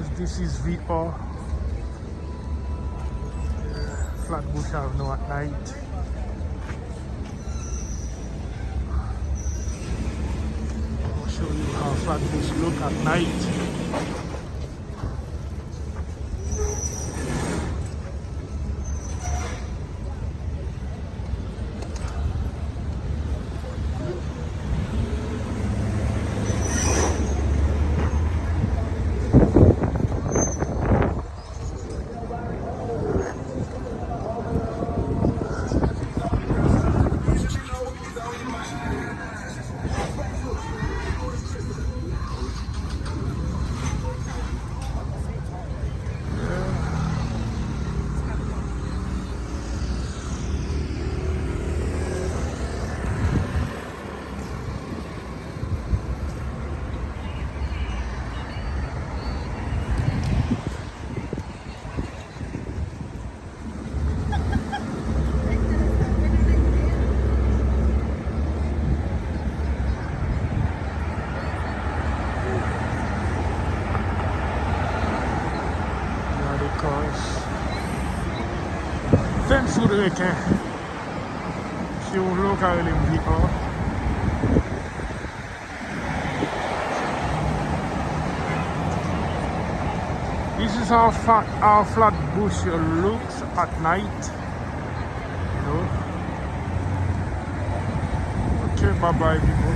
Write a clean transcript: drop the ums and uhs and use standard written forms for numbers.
Yes, this is VR. Flatbush Avenue at night. I'll show you how Flatbush look at night. Ten sous de requin. Si on local in VR. This is how Flatbush looks at night. You know. Okay, bye bye people.